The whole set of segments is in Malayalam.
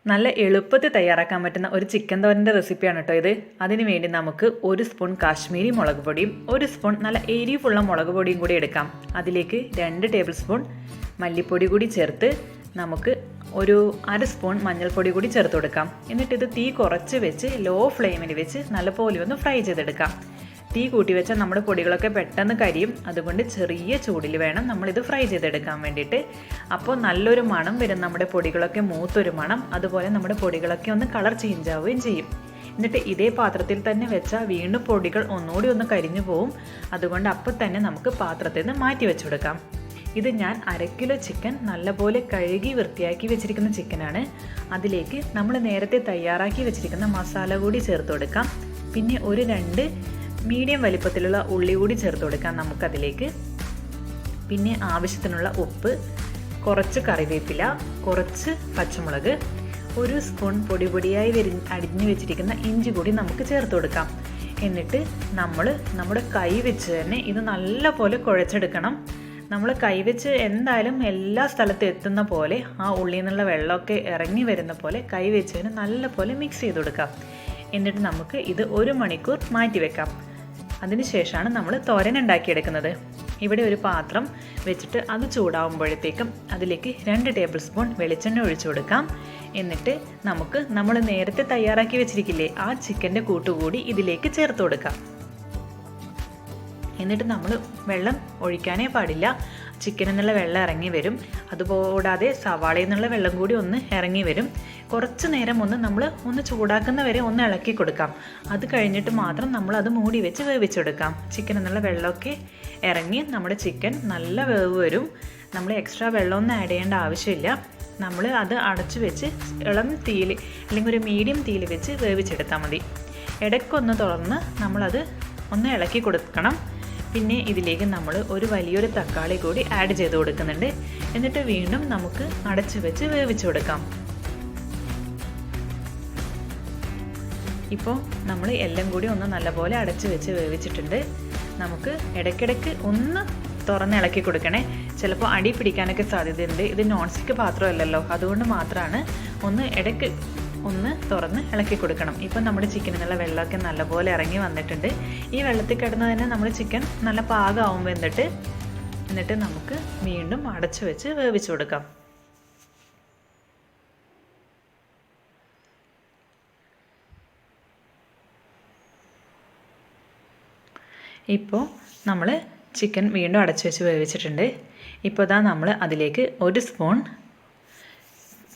നല്ല എളുപ്പത്തിൽ തയ്യാറാക്കാൻ പറ്റുന്ന ഒരു ചിക്കൻ തോരൻ്റെ റെസിപ്പിയാണ് കേട്ടോ ഇത്. അതിന് വേണ്ടി നമുക്ക് 1 സ്പൂൺ കാശ്മീരി മുളക് പൊടിയും 1 സ്പൂൺ നല്ല എരിവുള്ള മുളക് പൊടിയും കൂടി എടുക്കാം. അതിലേക്ക് 2 ടേബിൾ സ്പൂൺ മല്ലിപ്പൊടി കൂടി ചേർത്ത് നമുക്ക് ഒരു 1/2 സ്പൂൺ മഞ്ഞൾപ്പൊടി കൂടി ചേർത്ത് കൊടുക്കാം. എന്നിട്ട് ഇത് തീ കുറച്ച് വെച്ച് ലോ ഫ്ലെയിമിൽ വെച്ച് നല്ലപോലെ ഒന്ന് ഫ്രൈ ചെയ്തെടുക്കാം. തീ കൂട്ടി വെച്ചാൽ നമ്മുടെ പൊടികളൊക്കെ പെട്ടെന്ന് കരിയും. അതുകൊണ്ട് ചെറിയ ചൂടിൽ വേണം നമ്മളിത് ഫ്രൈ ചെയ്തെടുക്കാൻ വേണ്ടിയിട്ട്. അപ്പോൾ നല്ലൊരു മണം വരും, നമ്മുടെ പൊടികളൊക്കെ മൂത്തൊരു മണം. അതുപോലെ നമ്മുടെ പൊടികളൊക്കെ ഒന്ന് കളർ ചേഞ്ച് ആവുകയും ചെയ്യും. എന്നിട്ട് ഇതേ പാത്രത്തിൽ തന്നെ വെച്ചാൽ വീണ്ടും പൊടികൾ ഒന്നുകൂടി ഒന്ന് കരിഞ്ഞു പോവും. അതുകൊണ്ട് അപ്പോൾ തന്നെ നമുക്ക് പാത്രത്തിൽ നിന്ന് മാറ്റി വെച്ചു കൊടുക്കാം. ഇത് ഞാൻ 1/2 കിലോ ചിക്കൻ നല്ലപോലെ കഴുകി വൃത്തിയാക്കി വെച്ചിരിക്കുന്ന ചിക്കനാണ്. അതിലേക്ക് നമ്മൾ നേരത്തെ തയ്യാറാക്കി വെച്ചിരിക്കുന്ന മസാല കൂടി ചേർത്ത് കൊടുക്കാം. പിന്നെ ഒരു 2 മീഡിയം വലിപ്പത്തിലുള്ള ഉള്ളി കൂടി ചേർത്ത് കൊടുക്കാം നമുക്കതിലേക്ക്. പിന്നെ ആവശ്യത്തിനുള്ള ഉപ്പ്, കുറച്ച് കറിവേപ്പില, കുറച്ച് പച്ചമുളക്, 1 സ്പൂൺ പൊടിയായി അരിഞ്ഞു വെച്ചിരിക്കുന്ന ഇഞ്ചി കൂടി നമുക്ക് ചേർത്ത് കൊടുക്കാം. എന്നിട്ട് നമ്മുടെ കൈ വെച്ച് തന്നെ ഇത് നല്ലപോലെ കുഴച്ചെടുക്കണം. നമ്മൾ കൈവച്ച് എന്തായാലും എല്ലാ സ്ഥലത്തും എത്തുന്ന പോലെ ആ ഉള്ളിൽ നിന്നുള്ള വെള്ളമൊക്കെ ഇറങ്ങി വരുന്ന പോലെ കൈ വെച്ചതിന് നല്ലപോലെ മിക്സ് ചെയ്ത് കൊടുക്കാം. എന്നിട്ട് നമുക്ക് ഇത് 1 മണിക്കൂർ മാറ്റി വെക്കാം. അതിനുശേഷമാണ് നമ്മൾ തോരൻ ഉണ്ടാക്കിയെടുക്കുന്നത്. ഇവിടെ ഒരു പാത്രം വെച്ചിട്ട് അത് ചൂടാവുമ്പോഴത്തേക്കും അതിലേക്ക് 2 ടേബിൾ സ്പൂൺ വെളിച്ചെണ്ണ ഒഴിച്ചു കൊടുക്കാം. എന്നിട്ട് നമ്മൾ നേരത്തെ തയ്യാറാക്കി വെച്ചിരിക്കില്ലേ ആ ചിക്കൻ്റെ കൂട്ടുകൂടി ഇതിലേക്ക് ചേർത്ത് കൊടുക്കാം. എന്നിട്ട് നമ്മൾ വെള്ളം ഒഴിക്കാനേ പാടില്ല. ചിക്കനിൽ നിന്നുള്ള വെള്ളം ഇറങ്ങി വരും. അതുകൂടാതെ സവാളയിൽ നിന്നുള്ള വെള്ളം കൂടി ഒന്ന് ഇറങ്ങി വരും. കുറച്ച് നേരം ഒന്ന് ചൂടാക്കുന്ന വരെ ഒന്ന് ഇളക്കി കൊടുക്കാം. അത് കഴിഞ്ഞിട്ട് മാത്രം നമ്മളത് മൂടി വെച്ച് വേവിച്ചെടുക്കാം. ചിക്കനിൽ നിന്നുള്ള വെള്ളമൊക്കെ ഇറങ്ങി നമ്മുടെ ചിക്കൻ നല്ല വേവ് വരും. നമ്മൾ എക്സ്ട്രാ വെള്ളമൊന്നും ആഡ് ചെയ്യേണ്ട ആവശ്യമില്ല. നമ്മൾ അത് അടച്ചു വെച്ച് ഇളം തീയിൽ അല്ലെങ്കിൽ ഒരു മീഡിയം തീയിൽ വെച്ച് വേവിച്ചെടുത്താൽ മതി. ഇടയ്ക്കൊന്ന് തുറന്ന് നമ്മളത് ഒന്ന് ഇളക്കി കൊടുക്കണം. പിന്നെ ഇതിലേക്ക് നമ്മൾ ഒരു വലിയൊരു തക്കാളി കൂടി ആഡ് ചെയ്ത് കൊടുക്കുന്നുണ്ട്. എന്നിട്ട് വീണ്ടും നമുക്ക് അടച്ചു വെച്ച് വേവിച്ചു കൊടുക്കാം. ഇപ്പോൾ നമ്മൾ എല്ലാം കൂടി ഒന്ന് നല്ലപോലെ അടച്ചു വെച്ച് വേവിച്ചിട്ടുണ്ട്. നമുക്ക് ഇടയ്ക്കിടയ്ക്ക് ഒന്ന് തുറന്ന് ഇളക്കി കൊടുക്കണേ. ചിലപ്പോൾ അടി പിടിക്കാനൊക്കെ സാധ്യതയുണ്ട്. ഇത് നോൺ സ്റ്റിക്ക് പാത്രമല്ലല്ലോ, അതുകൊണ്ട് മാത്രമാണ് ഒന്ന് ഇടയ്ക്ക് ഒന്ന് തുറന്ന് ഇളക്കി കൊടുക്കണം. ഇപ്പം നമ്മുടെ ചിക്കനിൽ നിന്നുള്ള വെള്ളമൊക്കെ നല്ലപോലെ ഇറങ്ങി വന്നിട്ടുണ്ട്. ഈ വെള്ളത്തിൽ കിടന്ന് തന്നെ നമ്മുടെ ചിക്കൻ നല്ല പാകമാകുമ്പോൾ എന്നിട്ട് നമുക്ക് വീണ്ടും അടച്ചു വെച്ച് വേവിച്ചു കൊടുക്കാം. ഇപ്പോൾ നമ്മൾ ചിക്കൻ വീണ്ടും അടച്ചു വെച്ച് വേവിച്ചിട്ടുണ്ട്. ഇപ്പോൾ നമ്മൾ അതിലേക്ക് 1 സ്പൂൺ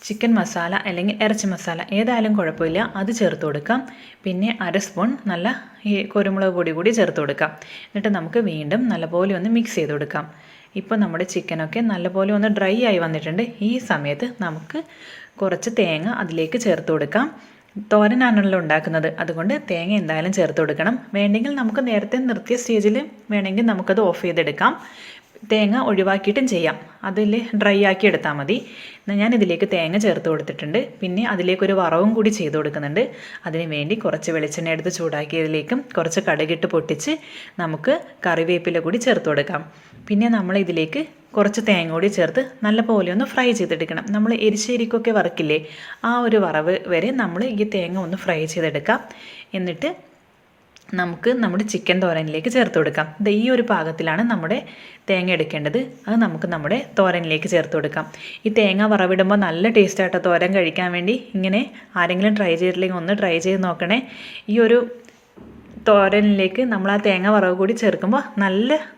ചിക്കൻ മസാല അല്ലെങ്കിൽ ഇറച്ചി മസാല ഏതായാലും കുഴപ്പമില്ല, അത് ചേർത്ത് കൊടുക്കാം. പിന്നെ 1/2 സ്പൂൺ നല്ല കുരുമുളക് പൊടി കൂടി ചേർത്ത് കൊടുക്കാം. എന്നിട്ട് നമുക്ക് വീണ്ടും നല്ലപോലെ ഒന്ന് മിക്സ് ചെയ്ത് കൊടുക്കാം. ഇപ്പോൾ നമ്മുടെ ചിക്കനൊക്കെ നല്ലപോലെ ഒന്ന് ഡ്രൈ ആയി വന്നിട്ടുണ്ട്. ഈ സമയത്ത് നമുക്ക് കുറച്ച് തേങ്ങ അതിലേക്ക് ചേർത്ത് കൊടുക്കാം. തോരനാണല്ലോ ഉണ്ടാക്കുന്നത്, അതുകൊണ്ട് തേങ്ങ എന്തായാലും ചേർത്ത് കൊടുക്കണം. വേണമെങ്കിൽ നമുക്ക് നേരത്തെ നിർത്തിയ സ്റ്റേജിൽ വേണമെങ്കിൽ നമുക്കത് ഓഫ് ചെയ്തെടുക്കാം. തേങ്ങ ഒഴിവാക്കിയിട്ടും ചെയ്യാം. അതിൽ ഡ്രൈ ആക്കി എടുത്താൽ മതി. ഞാൻ ഇതിലേക്ക് തേങ്ങ ചേർത്ത് കൊടുത്തിട്ടുണ്ട്. പിന്നെ അതിലേക്കൊരു വറവും കൂടി ചെയ്ത് കൊടുക്കുന്നുണ്ട്. അതിന് വേണ്ടി കുറച്ച് വെളിച്ചെണ്ണ എടുത്ത് ചൂടാക്കിയതിലേക്കും കുറച്ച് കടുകിട്ട് പൊട്ടിച്ച് നമുക്ക് കറിവേപ്പില കൂടി ചേർത്ത് കൊടുക്കാം. പിന്നെ നമ്മൾ ഇതിലേക്ക് കുറച്ച് തേങ്ങ കൂടി ചേർത്ത് നല്ലപോലെ ഒന്ന് ഫ്രൈ ചെയ്തെടുക്കണം. നമ്മൾ എരിശ്ശേരിക്കൊക്കെ വറക്കില്ലേ, ആ ഒരു വറവ് വരെ നമ്മൾ ഈ തേങ്ങ ഒന്ന് ഫ്രൈ ചെയ്തെടുക്കാം. എന്നിട്ട് നമുക്ക് നമ്മുടെ ചിക്കൻ തോരനിലേക്ക് ചേർത്ത് കൊടുക്കാം. ഈ ഒരു പാകത്തിലാണ് നമ്മുടെ തേങ്ങ എടുക്കേണ്ടത്. അത് നമുക്ക് നമ്മുടെ തോരനിലേക്ക് ചേർത്ത് കൊടുക്കാം. ഈ തേങ്ങ വറവിടുമ്പോൾ നല്ല ടേസ്റ്റായിട്ടോ തോരൻ കഴിക്കാൻ വേണ്ടി. ഇങ്ങനെ ആരെങ്കിലും ട്രൈ ചെയ്തിട്ടില്ലെങ്കിൽ ഒന്ന് ട്രൈ ചെയ്ത് നോക്കണേ. ഈ ഒരു തോരനിലേക്ക് നമ്മൾ ആ തേങ്ങ വറവ് കൂടി ചേർക്കുമ്പോൾ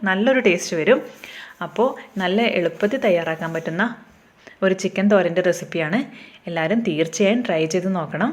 നല്ലൊരു ടേസ്റ്റ് വരും. അപ്പോൾ നല്ല എളുപ്പത്തിൽ തയ്യാറാക്കാൻ പറ്റുന്ന ഒരു ചിക്കൻ തോരൻ്റെ റെസിപ്പിയാണ്. എല്ലാവരും തീർച്ചയായും ട്രൈ ചെയ്ത് നോക്കണം.